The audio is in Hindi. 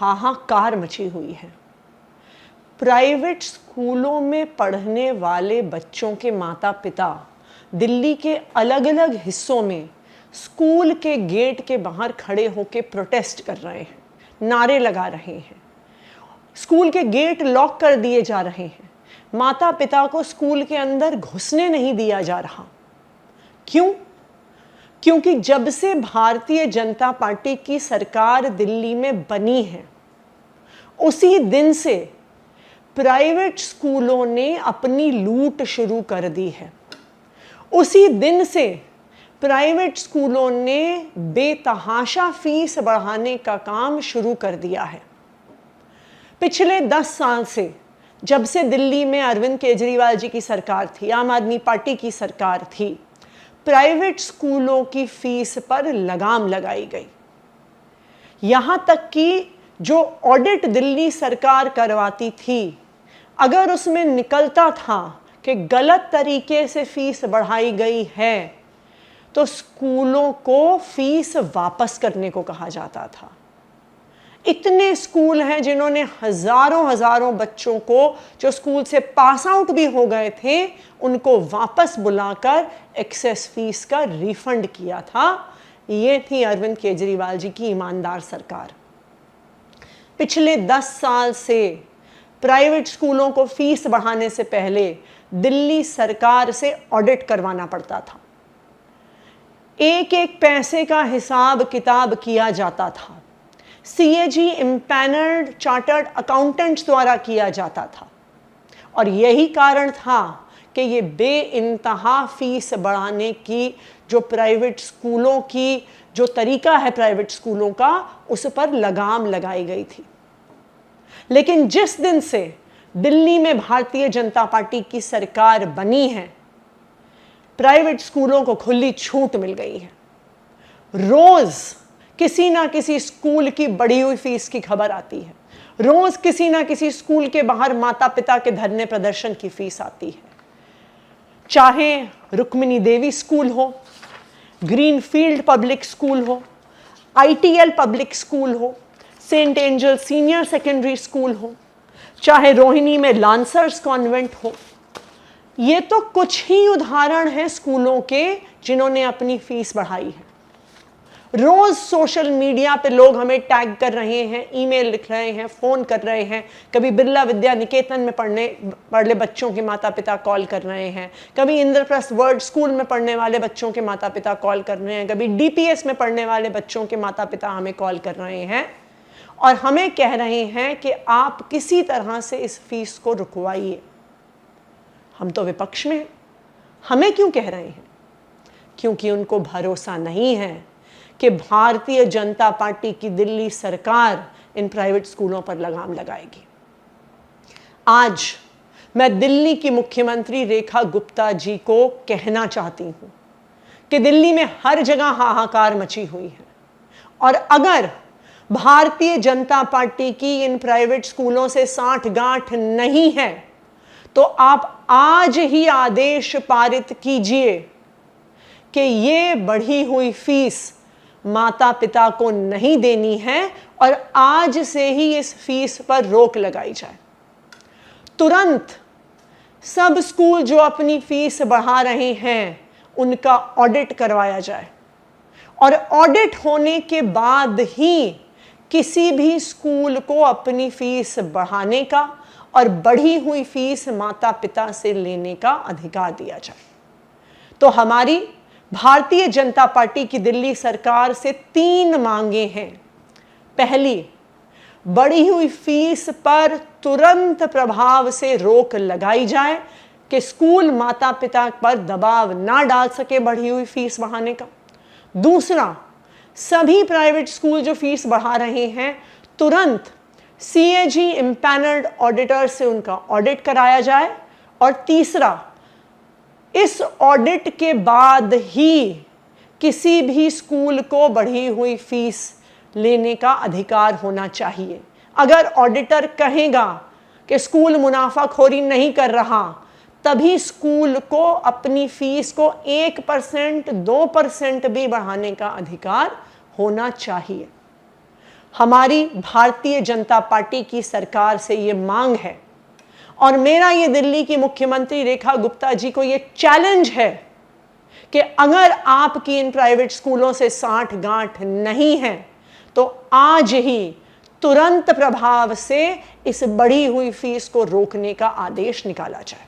हाहाकार मची हुई है। प्राइवेट स्कूलों में पढ़ने वाले बच्चों के माता पिता दिल्ली के अलग अलग हिस्सों में स्कूल के गेट के बाहर खड़े होकर प्रोटेस्ट कर रहे हैं, नारे लगा रहे हैं। स्कूल के गेट लॉक कर दिए जा रहे हैं। माता पिता को स्कूल के अंदर घुसने नहीं दिया जा रहा। क्यों? क्योंकि जब से भारतीय जनता पार्टी की सरकार दिल्ली में बनी है, उसी दिन से प्राइवेट स्कूलों ने अपनी लूट शुरू कर दी है। उसी दिन से प्राइवेट स्कूलों ने बेतहाशा फीस बढ़ाने का काम शुरू कर दिया है। पिछले 10 साल से, जब से दिल्ली में अरविंद केजरीवाल जी की सरकार थी, आम आदमी पार्टी की सरकार थी, प्राइवेट स्कूलों की फीस पर लगाम लगाई गई। यहां तक कि जो ऑडिट दिल्ली सरकार करवाती थी, अगर उसमें निकलता था कि गलत तरीके से फीस बढ़ाई गई है, तो स्कूलों को फीस वापस करने को कहा जाता था। इतने स्कूल हैं जिन्होंने हजारों बच्चों को, जो स्कूल से पास आउट भी हो गए थे, उनको वापस बुलाकर एक्सेस फीस का रिफंड किया था। ये थी अरविंद केजरीवाल जी की ईमानदार सरकार। पिछले 10 साल से प्राइवेट स्कूलों को फीस बढ़ाने से पहले दिल्ली सरकार से ऑडिट करवाना पड़ता था। एक एक पैसे का हिसाब किताब किया जाता था। CAG इम्पैनल्ड चार्टर्ड अकाउंटेंट्स द्वारा किया जाता था। और यही कारण था कि ये बेइंतहा फीस बढ़ाने की जो प्राइवेट स्कूलों की जो तरीका है प्राइवेट स्कूलों का, उस पर लगाम लगाई गई थी। लेकिन जिस दिन से दिल्ली में भारतीय जनता पार्टी की सरकार बनी है, प्राइवेट स्कूलों को खुली छूट मिल गई है। रोज किसी ना किसी स्कूल की बढ़ी हुई फीस की खबर आती है। रोज किसी ना किसी स्कूल के बाहर माता पिता के धरने प्रदर्शन की फीस आती है। चाहे रुक्मिणी देवी स्कूल हो, ग्रीनफील्ड पब्लिक स्कूल हो, ITL पब्लिक स्कूल हो, saint angel senior secondary school हो, चाहे रोहिणी में लांसर्स कॉन्वेंट हो। ये तो कुछ ही उदाहरण हैं स्कूलों के जिन्होंने अपनी फीस बढ़ाई है। रोज सोशल मीडिया पे लोग हमें टैग कर रहे हैं, ईमेल लिख रहे हैं, फोन कर रहे हैं। कभी बिरला विद्या निकेतन में पढ़ने बच्चों के माता पिता कॉल कर रहे हैं, कभी इंद्रप्रस्थ वर्ल्ड स्कूल में पढ़ने वाले बच्चों के माता पिता कॉल कर रहे हैं, कभी DPS में पढ़ने वाले बच्चों के माता पिता हमें कॉल कर रहे हैं और हमें कह रहे हैं कि आप किसी तरह से इस फीस को रुकवाइए। हम तो विपक्ष में हैं, हमें क्यों कह रहे हैं? क्योंकि उनको भरोसा नहीं है कि भारतीय जनता पार्टी की दिल्ली सरकार इन प्राइवेट स्कूलों पर लगाम लगाएगी। आज मैं दिल्ली की मुख्यमंत्री रेखा गुप्ता जी को कहना चाहती हूं कि दिल्ली में हर जगह हाहाकार मची हुई है और अगर भारतीय जनता पार्टी की इन प्राइवेट स्कूलों से साठगांठ नहीं है तो आप आज ही आदेश पारित कीजिए कि ये बढ़ी हुई फीस माता पिता को नहीं देनी है और आज से ही इस फीस पर रोक लगाई जाए। तुरंत सब स्कूल जो अपनी फीस बढ़ा रहे हैं उनका ऑडिट करवाया जाए और ऑडिट होने के बाद ही किसी भी स्कूल को अपनी फीस बढ़ाने का और बढ़ी हुई फीस माता पिता से लेने का अधिकार दिया जाए। तो हमारी भारतीय जनता पार्टी की दिल्ली सरकार से 3 मांगे हैं। पहली, बढ़ी हुई फीस पर तुरंत प्रभाव से रोक लगाई जाए कि स्कूल माता पिता पर दबाव ना डाल सके बढ़ी हुई फीस बढ़ाने का। दूसरा, सभी प्राइवेट स्कूल जो फीस बढ़ा रहे हैं तुरंत CAG इम्पैनल्ड ऑडिटर से उनका ऑडिट कराया जाए। और तीसरा, इस ऑडिट के बाद ही किसी भी स्कूल को बढ़ी हुई फीस लेने का अधिकार होना चाहिए। अगर ऑडिटर कहेगा कि स्कूल मुनाफाखोरी नहीं कर रहा, तभी स्कूल को अपनी फीस को 1%, 2% भी बढ़ाने का अधिकार होना चाहिए। हमारी भारतीय जनता पार्टी की सरकार से ये मांग है और मेरा ये दिल्ली की मुख्यमंत्री रेखा गुप्ता जी को ये चैलेंज है कि अगर आपकी इन प्राइवेट स्कूलों से साठ गांठ नहीं है तो आज ही तुरंत प्रभाव से इस बढ़ी हुई फीस को रोकने का आदेश निकाला जाए।